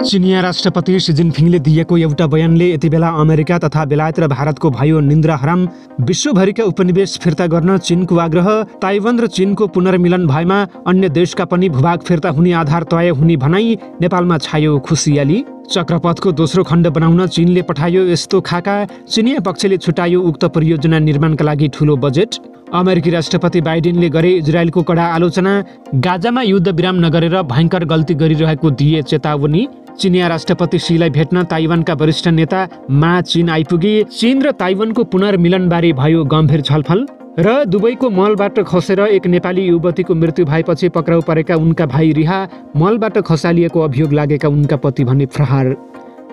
चिनिया राष्ट्रपति सी जिनपिङले दिएको एउटा बयानले यति बेला अमेरिका तथा बेलायत र भारतको भयो निन्द्रा हराम। विश्वभरिका उपनिवेश फिर्ता गर्न चीनको आग्रह। ताइवान र चीनको पुनर्मिलन भएमा अन्य देशका पनि भूभाग फिर्ता हुने आधार तय हुने भनाई। नेपालमा छायो खुसियाली। चक्रपथको दोस्रो खण्ड बनाउन चीनले पठायो यस्तो खाका। चिनिया पक्षले छुटायो उक्त परियोजना निर्माणका लागि ठूलो बजेट। अमेरिकी राष्ट्रपति बाइडेनले गरे इजरायलको कडा आलोचना। गाजामा युद्ध विराम नगरेर भयङ्कर गल्ती गरिरहेको दिए चेतावनी। चिनिया राष्ट्रपति शीलाई भेट्न ताइवानका वरिष्ठ नेता मा चीन आइपुगे। चीन र ताइवानको पुनर्मिलनबारे भयो गम्भीर छलफल। र दुबईको मलबाट खसेर एक नेपाली युवतीको मृत्यु भएपछि पक्राउ परेका उनका भाइ रिहा। मलबाट खसालिएको अभियोग लागेका उनका पति भने प्रहार।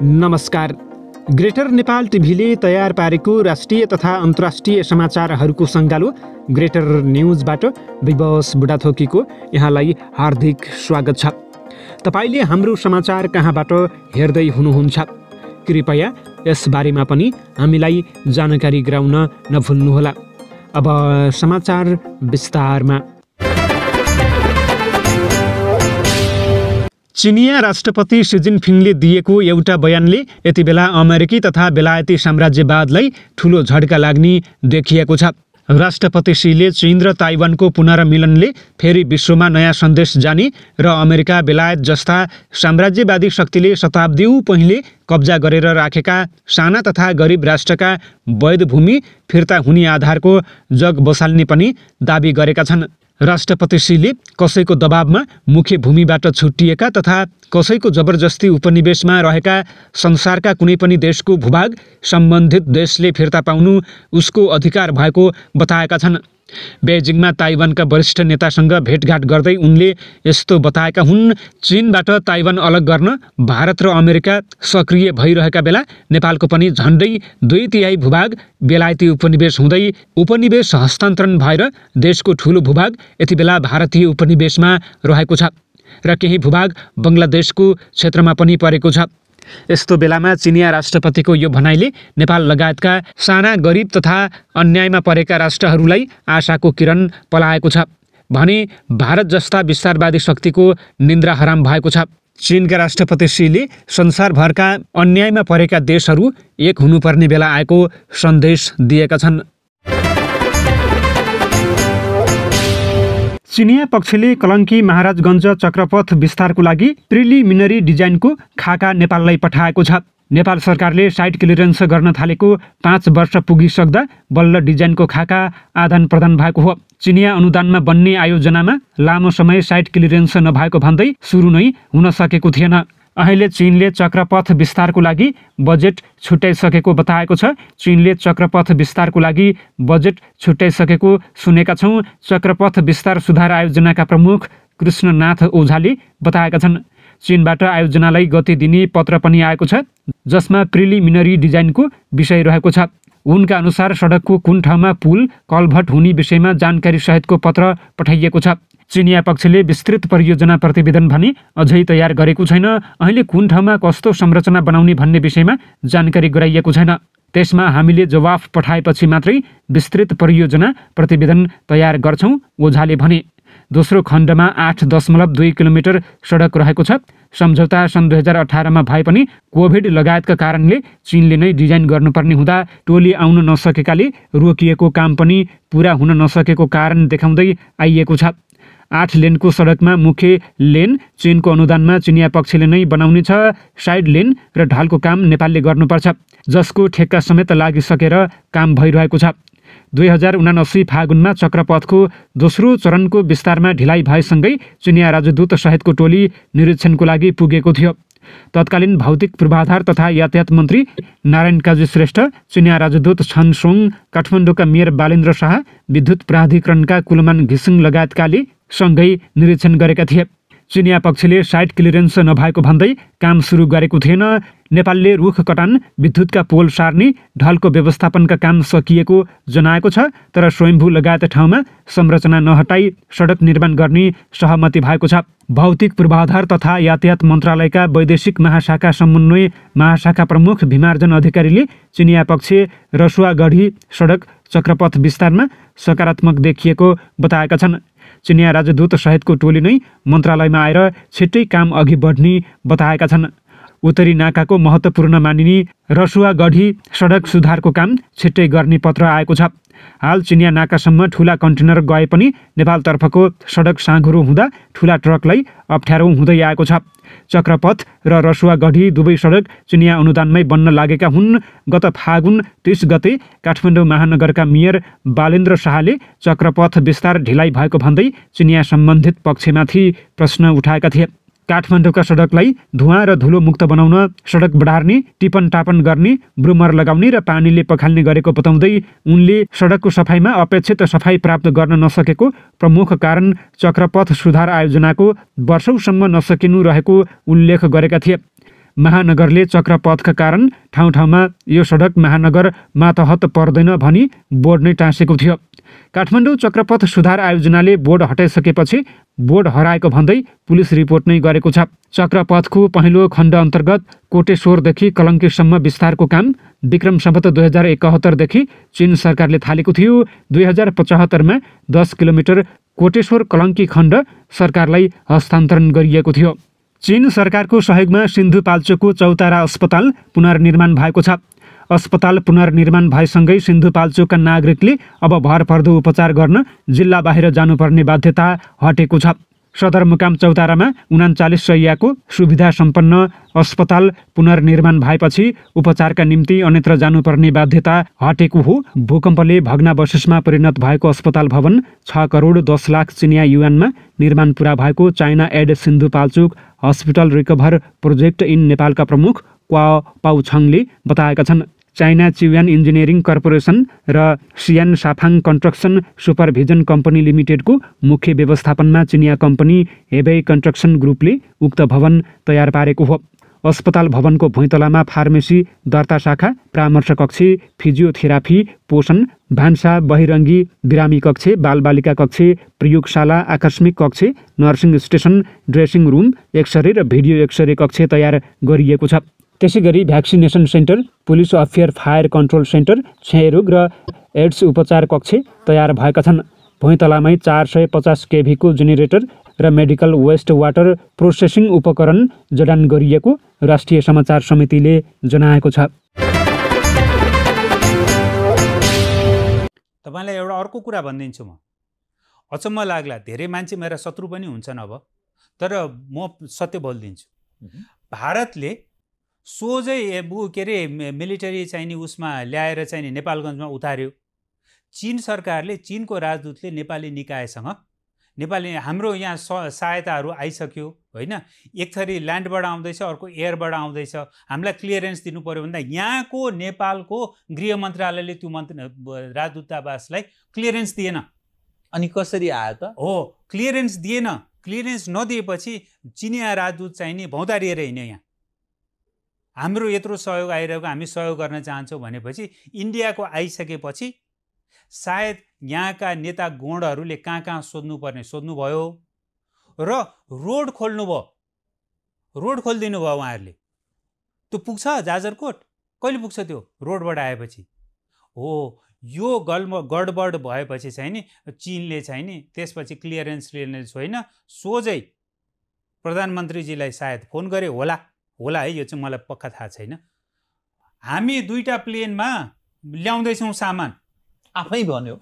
नमस्कार। ग्रेटर नेपाल टिभीले तयार पारेको राष्ट्रिय तथा अन्तर्राष्ट्रिय समाचारहरूको सङ्गालो ग्रेटर न्युजबाट विवश बुढाथोकीको यहाँलाई हार्दिक स्वागत छ। तपाईले हाम्रो समाचार कहाँबाट हेर्दै हुनुहुन्छ कृपया यस बारेमा पनि हामीलाई जानकारी गराउन नभुल्नुहोला। अब समाचार विस्तारमा। चिनिया राष्ट्रपति सी जिनपिङले दिएको एउटा बयानले यति बेला अमेरिकी तथा बेलायती साम्राज्यवादलाई ठूलो झड्का लाग्ने देखिएको छ। राष्ट्रपति शीले चीन र ताइवानको पुनर्मिलनले फेरि विश्वमा नयाँ सन्देश जाने र अमेरिका बेलायत जस्ता साम्राज्यवादी शक्तिले शताब्दीौँ पहिले कब्जा गरेर राखेका साना तथा गरिब राष्ट्रका वैध भूमि फिर्ता हुने आधारको जग बसाल्ने पनि दाबी गरेका छन्। राष्ट्रपति शीले कसैको दबावमा मुख्य भूमिबाट छुट्टिएका तथा कसैको जबरजस्ती उपनिवेशमा रहेका संसारका कुनै पनि देशको भूभाग सम्बन्धित देशले फिर्ता पाउनु उसको अधिकार भएको बताएका छन्। बेजिङमा ताइवानका वरिष्ठ नेतासँग भेटघाट गर्दै उनले यस्तो बताएका हुन्। चीनबाट ताइवान अलग गर्न भारत र अमेरिका सक्रिय भइरहेका बेला नेपालको पनि झन्डै 2/3 भूभाग बेलायती उपनिवेश हुँदै उपनिवेश हस्तान्तरण भएर देशको ठूलो भूभाग यति बेला भारतीय उपनिवेशमा रहेको छ र केही भूभाग बङ्गलादेशको क्षेत्रमा पनि परेको छ। यस्तो बेलामा चिनिया राष्ट्रपतिको यो भनाइले नेपाल लगायतका साना गरिब तथा अन्यायमा परेका राष्ट्रहरूलाई आशाको किरण पलाएको छ भने भारत जस्ता विस्तारवादी शक्तिको निन्द्रा हराम भएको छ। चीनका राष्ट्रपति शीले संसारभरका अन्यायमा परेका देशहरू एक हुनुपर्ने बेला आएको सन्देश दिएका छन्। चिनिया पक्षले कलङ्की महाराजगञ्ज चक्रपथ विस्तारको लागि प्रिलिमिनरी डिजाइनको खाका नेपाललाई पठाएको छ। नेपाल सरकारले साइट क्लियरेन्स गर्न थालेको 5 वर्ष पुगिसक्दा बल्ल डिजाइनको खाका आदान प्रदान भएको हो। चिनिया अनुदानमा बन्ने आयोजनामा लामो समय साइट क्लियरेन्स नभएको भन्दै सुरु नै हुन सकेको थिएन। अहिले चीनले चक्रपथ विस्तारको लागि बजेट छुट्याइसकेको बताएको छ। चीनले चक्रपथ विस्तारको लागि बजेट छुट्याइसकेको सुनेका छौँ। चक्रपथ विस्तार सुधार आयोजनाका प्रमुख कृष्णनाथ ओझाले बताएका छन्। चीनबाट आयोजनालाई गति दिने पत्र पनि आएको छ जसमा प्रिलिमिनरी डिजाइनको विषय रहेको छ। उनका अनुसार सडकको कुन ठाउँमा पुल कलभट हुने विषयमा जानकारी सहितको पत्र पठाइएको छ। चिनिया पक्षले विस्तृत परियोजना प्रतिवेदन भने अझै तयार गरेको छैन। अहिले कुन ठाउँमा कस्तो संरचना बनाउने भन्ने विषयमा जानकारी गराइएको छैन। त्यसमा हामीले जवाफ पठाएपछि मात्रै विस्तृत परियोजना प्रतिवेदन तयार गर्छौँ, ओझाले भने। दोस्रो खण्डमा 8.2 किलोमिटर सडक रहेको छ। सम्झौता सन् 2018मा भए पनि कोभिड लगायतका कारणले चीनले नै डिजाइन गर्नुपर्ने हुँदा टोली आउन नसकेकाले रोकिएको काम पनि पुरा हुन नसकेको कारण देखाउँदै आइएको छ। 8 लेनको सडकमा मुख्य लेन चीनको अनुदानमा चिनिया पक्षले नै बनाउने छ। साइड लेन र ढालको काम नेपालले गर्नुपर्छ जसको ठेक्का समेत लागिसकेर काम भइरहेको छ। 2079 फागुनमा चक्रपथको दोस्रो चरणको विस्तारमा ढिलाइ भएसँगै चिनिया राजदूत सहितको टोली निरीक्षणको लागि पुगेको थियो। तत्कालीन भौतिक पूर्वाधार तथा यातायात मन्त्री नारायण काजी श्रेष्ठ, चिनिया राजदूत छन सोङ, काठमाडौँका मेयर बालेन्द्र शाह, विद्युत प्राधिकरणका कुलमान घिसिङ लगायतकाले सँगै निरीक्षण गरेका थिए। चिनिया पक्षले साइट क्लियरेन्स नभएको भन्दै काम सुरु गरेको थिएन। नेपालले रुख कटान, विद्युतका पोल सार्ने, ढलको व्यवस्थापनका काम सकिएको जनाएको छ तर स्वयम्भू लगायत ठाउँमा संरचना नहटाई सडक निर्माण गर्ने सहमति भएको छ। भौतिक पूर्वाधार तथा यातायात मन्त्रालयका वैदेशिक महाशाखा समन्वय महाशाखा प्रमुख भीमार्जन अधिकारीले चिनिया पक्ष रसुवागढी सडक चक्रपथ विस्तारमा सकारात्मक देखिएको बताएका छन्। चिनिया राजदूत सहितको टोली नै मन्त्रालयमा आएर छिट्टै काम अघि बढ्ने बताएका छन्। उत्तरी नाकाको महत्त्वपूर्ण मानिने रसुवागढी सडक सुधारको काम छिट्टै गर्ने पत्र आएको छ। हाल चिनिया नाकासम्म ठुला कन्टेनर गए पनि नेपालतर्फको सडक साँघुरो हुँदा ठुला ट्रकलाई अप्ठ्यारो हुँदै आएको छ। चक्रपथ र रसुवागढी दुवै सडक चिनिया अनुदानमै बन्न लागेका हुन्। गत फागुन 30 गते काठमाडौँ महानगरका मेयर बालेन्द्र शाहले चक्रपथ विस्तार ढिलाइ भएको भन्दै चिनिया सम्बन्धित पक्षमाथि प्रश्न उठाएका थिए। काठमाडौँका सडकलाई धुवाँ र धुलो मुक्त बनाउन सडक बढार्ने, टिपन टापन गर्ने, ब्रुमर लगाउने र पानीले पखाल्ने गरेको बताउँदै उनले सडकको सफाइमा अपेक्षित सफाइ प्राप्त गर्न नसकेको प्रमुख कारण चक्रपथ सुधार आयोजनाको वर्षौसम्म नसकिनु रहेको उल्लेख गरेका थिए। महानगरले चक्रपथका कारण ठाउँ ठाउँमा यो सडक महानगर मातहत पर्दैन भनी बोर्ड नै टाँसेको थियो। काठमाडौँ चक्रपथ सुधार आयोजनाले बोर्ड हटाइसकेपछि बोर्ड हराएको भन्दै पुलिस रिपोर्ट नै गरेको छ। चक्रपथको पहिलो खण्ड अन्तर्गत कोटेश्वरदेखि कलङ्कीसम्म विस्तारको काम विक्रम सम्वत 2071 देखि चीन सरकारले थालेको थियो। 2075 10 किलोमिटर कोटेश्वर कलङ्की खण्ड सरकारलाई हस्तान्तरण गरिएको थियो। चीन सरकारको सहयोगमा सिन्धुपाल्चोकको चौतारा अस्पताल पुनर्निर्माण भएको छ। अस्पताल पुनर्निर्माण भएसँगै सिन्धुपाल्चोकका नागरिकले अब भरपर्दो उपचार गर्न जिल्ला बाहिर जानुपर्ने बाध्यता हटेको छ। सदरमुकाम चौतारामा 39 शय्याको सुविधा सम्पन्न अस्पताल पुनर्निर्माण भएपछि उपचारका निम्ति अन्यत्र जानुपर्ने बाध्यता हटेको हो। भूकम्पले भग्नावशेषमा परिणत भएको अस्पताल भवन 6 करोड 10 लाख चिनिया युआनमा निर्माण पुरा भएको China aid Sindhupalchok hospital recover project in नेपालका प्रमुख क्वा पाउछङले बताएका छन्। चाइना चियुआन इन्जिनियरिङ कर्पोरेसन र सियान साफाङ कन्स्ट्रक्सन सुपरभिजन कम्पनी लिमिटेडको मुख्य व्यवस्थापनमा चिनिया कम्पनी हेबे कन्स्ट्रक्सन ग्रुपले उक्त भवन तयार पारेको हो। अस्पताल भवनको भुइँतलामा फार्मेसी, दर्ता शाखा, परामर्श कक्ष, फिजियोथेरापी, पोषण, भान्सा, बहिरङ्गी, बिरामी कक्ष, बालबालिका कक्ष, प्रयोगशाला, आकस्मिक कक्ष, nursing station, dressing room, x ray र भिडियो एक्सरे कक्ष तयार गरिएको छ। त्यसैगरी vaccination centre, police affair fire control centre, क्षयरोग र एड्स उपचार कक्ष तयार भएका छन्। भुइँतलामै 450 केभीको जेनेरेटर र मेडिकल वेस्ट वाटर प्रोसेसिङ उपकरण जडान गरिएको राष्ट्रिय समाचार समितिले जनाएको छ। तपाईँलाई एउटा अर्को कुरा भनिदिन्छु म। अचम्म लाग्ला, धेरै मान्छे मेरा शत्रु पनि हुन्छन् अब, तर म सत्य बोलिदिन्छु। भारतले सोझै के अरे मिलिटरी चाहिने उसमा ल्याएर चाहिँ नेपालगञ्जमा उतार्यो। चीन सरकारले, चीनको राजदूतले नेपाली निकायसँग नेपाली हाम्रो यहाँ सहायताहरू आइसक्यो होइन, एक थरी ल्यान्डबाट आउँदैछ, अर्को एयरबाट आउँदैछ, हामीलाई क्लियरेन्स दिनु पर्यो भन्दा यहाँको नेपालको गृह मन्त्रालयले त्यो राजदूतावासलाई क्लियरेन्स दिएन। अनि कसरी आयो त? हो, क्लियरेन्स दिएन। क्लियरेन्स नदिएपछि चिनिया राजदूत चाहिँ नि भौतारिएर हिँड्यो। यहाँ हाम्रो यत्रो सहयोग आइरहेको, हामी सहयोग गर्न चाहन्छौँ भनेपछि इन्डियाको आइसकेपछि सायद यहाँका नेता गणहरूले कहाँ कहाँ सोध्नुपर्ने सोध्नुभयो र रोड खोल्नुभयो, रोड खोलिदिनु भयो उहाँहरूले। त्यो पुग्छ जाजरकोट? कहिले पुग्छ त्यो रोडबाट आएपछि? हो, यो गडबड भएपछि चाहिँ नि चीनले चाहिँ नि त्यसपछि क्लियरेन्स लिने छैन, सोझै प्रधानमन्त्रीजीलाई सायद फोन गरे होला है, यो चाहिँ मलाई पक्का थाहा छैन। हामी 2टा प्लेनमा ल्याउँदैछौँ सामान, आफै भन्यो।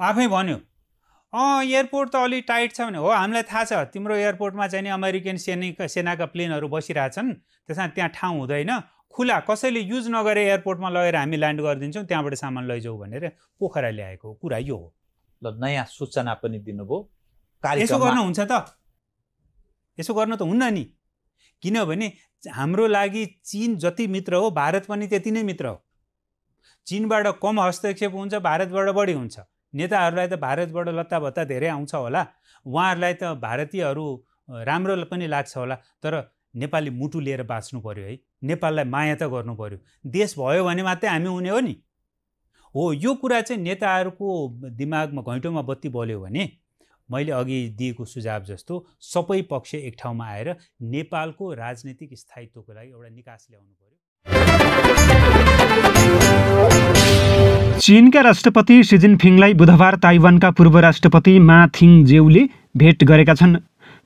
एयरपोर्ट त अलिक टाइट छ भने हो, हामीलाई थाहा छ तिम्रो एयरपोर्टमा चाहिँ नि अमेरिकन सेनाका प्लेनहरू बसिरहेछन्, त्यसमा त्यहाँ ठाउँ हुँदैन, खुला कसैले युज नगरे एयरपोर्टमा लगेर हामी ल्यान्ड गरिदिन्छौँ, त्यहाँबाट सामान लैजाऊ भनेर पोखरा ल्याएको कुरा यो हो। ल, नयाँ सूचना पनि दिनुभयो। यसो गर्न हुन्छ त? यसो गर्न त हुन्न नि, किनभने हाम्रो लागि चीन जति मित्र हो भारत पनि त्यति नै मित्र हो। चीनबाट कम हस्तक्षेप हुन्छ, भारतबाट बढी हुन्छ। नेताहरूलाई त भारतबाट लत्ताभत्ता धेरै आउँछ होला, उहाँहरूलाई त भारतीयहरू राम्रो पनि लाग्छ होला, तर नेपाली मुटु लिएर बाँच्नु पर्यो है, नेपाललाई माया त गर्नु पर्यो। देश भयो भने मात्रै हामी हुने हो नि। हो, यो कुरा चाहिँ नेताहरूको दिमागमा घैँटोमा बत्ती बल्यो भने मैले अघि दिएको सुझाव जस्तो सबै पक्ष एक ठाउँमा आएर नेपालको राजनीतिक स्थायित्वको लागि एउटा निकास ल्याउनु पर्यो। चीनका राष्ट्रपति सी जिनपिङलाई बुधबार ताइवानका पूर्व राष्ट्रपति मा थिङ जेऊले भेट गरेका छन्।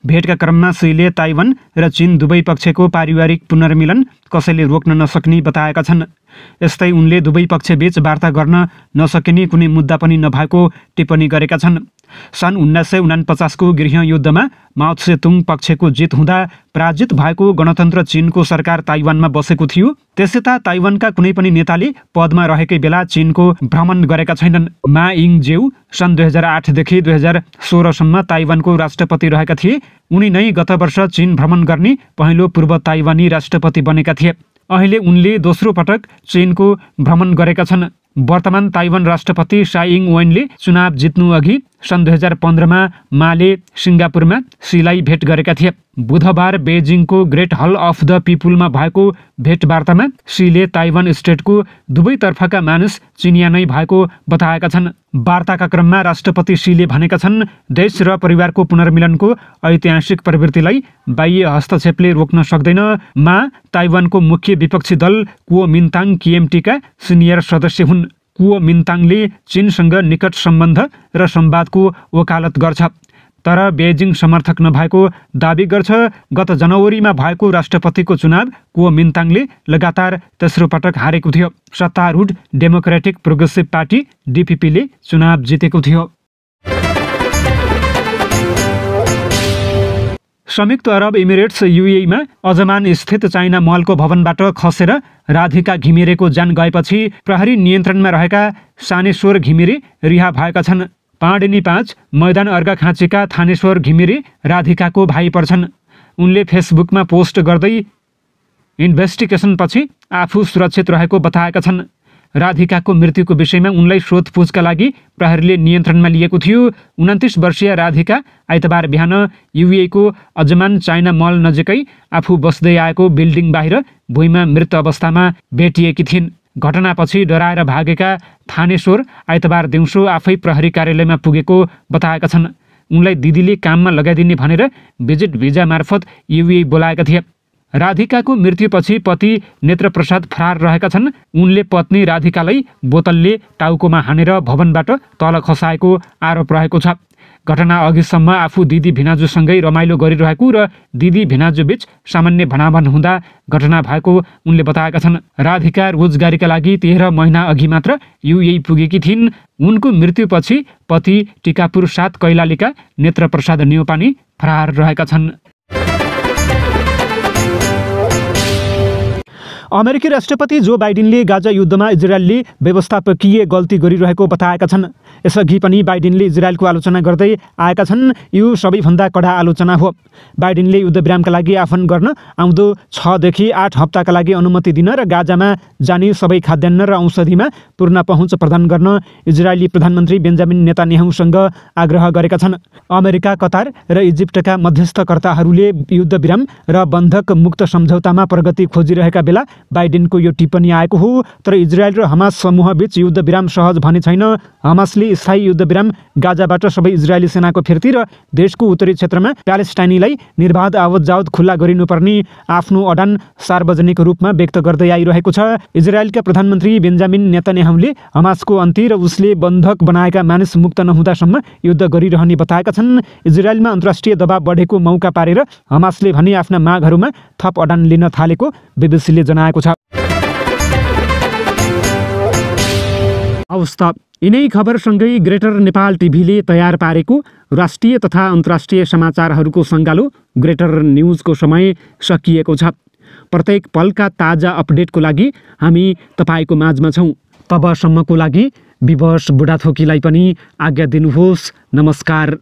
भेटका क्रममा सीले ताइवान र चीन दुवै पक्षको पारिवारिक पुनर्मिलन कसैले रोक्न नसक्ने बताएका छन्। यस्तै उनले दुवै पक्षबीच वार्ता गर्न नसकिने कुनै मुद्दा पनि नभएको टिप्पणी गरेका छन्। सन् 1949को गृहयुद्धमा माओ त्से-तुङ पक्षको जित हुँदा पराजित भएको गणतन्त्र चीनको सरकार ताइवानमा बसेको थियो। त्यसयता ताइवानका कुनै पनि नेताले पदमा रहेकै बेला चीनको भ्रमण गरेका छैनन्। मा यिङ-जेऊ सन् 2008 देखि 2016 सम्म ताइवानको राष्ट्रपति रहेका थिए। उनी नै गत वर्ष चीन भ्रमण गर्ने पहिलो पूर्व ताइवानी राष्ट्रपति बनेका थिए। अहिले उनले दोस्रो पटक चीनको भ्रमण गरेका छन्। वर्तमान ताइवान राष्ट्रपति साई इङ-वेनले चुनाव जित्नु अघि सन् 2015मा माले सिङ्गापुरमा सीलाई भेट गरेका थिए। बुधबार बेजिङको ग्रेट हल अफ द पिपुलमा भएको भेटवार्तामा सीले ताइवान स्टेटको दुवैतर्फका मानिस चिनिया नै भएको बताएका छन्। वार्ताका क्रममा राष्ट्रपति सीले भनेका छन्, देश र परिवारको पुनर्मिलनको ऐतिहासिक प्रवृत्तिलाई बाह्य हस्तक्षेपले रोक्न सक्दैन। मा ताइवानको मुख्य विपक्षी दल कुओमिन्ताङ KMTका सिनियर सदस्य हुन्। कुओमिन्ताङले चीनसँग निकट सम्बन्ध र संवादको वकालत गर्छ, तर बेजिङ समर्थक नभएको दाबी गर्छ। गत जनवरीमा भएको राष्ट्रपतिको चुनाव कुओमिन्ताङले लगातार तेस्रो पटक हारेको थियो। सत्तारूढ डेमोक्रेटिक प्रोग्रेसिभ पार्टी DPPले चुनाव जितेको थियो। संयुक्त अरब इमिरेट्स UAEमा अजमान स्थित चाइना मलको भवनबाट खसेर राधिका घिमिरेको ज्यान गएपछि प्रहरी नियन्त्रणमा रहेका सानेश्वर घिमिरे रिहा भएका छन्। पाँडेनी 5 मैदान अर्घाखाँचीका थानेश्वर घिमिरे राधिकाको भाइ पर्छन्। उनले फेसबुकमा पोस्ट गर्दै इन्भेस्टिगेसनपछि आफू सुरक्षित रहेको बताएका छन्। राधिकाको मृत्युको विषयमा उनलाई सोधपुछका लागि प्रहरीले नियन्त्रणमा लिएको थियो। 29 वर्षीय राधिका आइतबार बिहान UAE को अजमान चाइना मल नजिकै आफू बस्दै आएको बिल्डिङ बाहिर भुइँमा मृत अवस्थामा भेटिएकी थिइन्। घटनापछि डराएर भागेका थानेश्वर आइतबार दिउँसो आफै प्रहरी कार्यालयमा पुगेको बताएका छन्। उनलाई दिदीले काममा लगाइदिने भनेर भिजिट भिजा मार्फत UAE बोलाएका थिए। राधिकाको मृत्युपछि पति नेत्रप्रसाद फरार रहेका छन्। उनले पत्नी राधिकालाई बोतलले टाउकोमा हानेर भवनबाट तल खसाएको आरोप रहेको छ। घटना अघिसम्म आफू दिदी भिनाजुसँगै रमाइलो गरिरहेको र दिदी भिनाजुबीच सामान्य भनाभन हुँदा घटना भएको उनले बताएका छन्। राधिका रोजगारीका लागि 13 महिना अघि मात्र UAE पुगेकी थिइन्। उनको मृत्युपछि पति टिकापुर 7 कैलालीका नेत्रप्रसाद न्यौपाने फरार रहेका छन्। अमेरिकी राष्ट्रपति जो बाइडेनले गाजा युद्धमा इजरायलले व्यवस्थापकीय गल्ती गरिरहेको बताएका छन्। यसअघि पनि बाइडेनले इजरायलको आलोचना गर्दै आएका छन्। यो सबैभन्दा कडा आलोचना हो। बाइडेनले युद्धविरामका लागि आह्वान गर्न आउँदो 6 देखि 8 हप्ताका लागि अनुमति दिन र गाजामा जाने सबै खाद्यान्न र औषधिमा पूर्ण पहुँच प्रदान गर्न इजरायली प्रधानमन्त्री बेन्जामिन नेतान्याहुसँग आग्रह गरेका छन्। अमेरिका, कतार र इजिप्टका मध्यस्थकर्ताहरूले युद्धविराम र बन्धक मुक्त सम्झौतामा प्रगति खोजिरहेका बेला बाइडेनको यो टिप्पणी आएको हो। तर इजरायल र हमास समूहबीच युद्धविराम सहज भने छैन। हमासले स्थायी युद्धविराम, गाजाबाट सबै इजरायली सेनाको फिर्ती र देशको उत्तरी क्षेत्रमा प्यालेस्टाइनीलाई निर्बाध आवत-जावत खुल्ला गरिनुपर्ने आफ्नो अडान सार्वजनिक रूपमा व्यक्त गर्दै आइरहेको छ। इजरायलका प्रधानमन्त्री बेन्जामिन नेतान्याहुले हमासको अन्त्य र उसले बन्धक बनाएका मानिस मुक्त नहुँदासम्म युद्ध गरिरहने बताएका छन्। इजरायलमा अन्तर्राष्ट्रिय दबाव बढेको मौका पारेर हमासले भने आफ्ना मागहरूमा थप अडान लिन थालेको बीबीसीले जनाएको छ। अवस्था यिनै खबरसँगै ग्रेटर नेपाल टिभीले तयार पारेको राष्ट्रिय तथा अन्तर्राष्ट्रिय समाचारहरूको सङ्गालो ग्रेटर न्युजको समय सकिएको छ। प्रत्येक पलका ताजा अपडेटको लागि हामी तपाईँको माझमा छौँ। तबसम्मको लागि विवश बुढाथोकीलाई पनि आज्ञा दिनुहोस्। नमस्कार।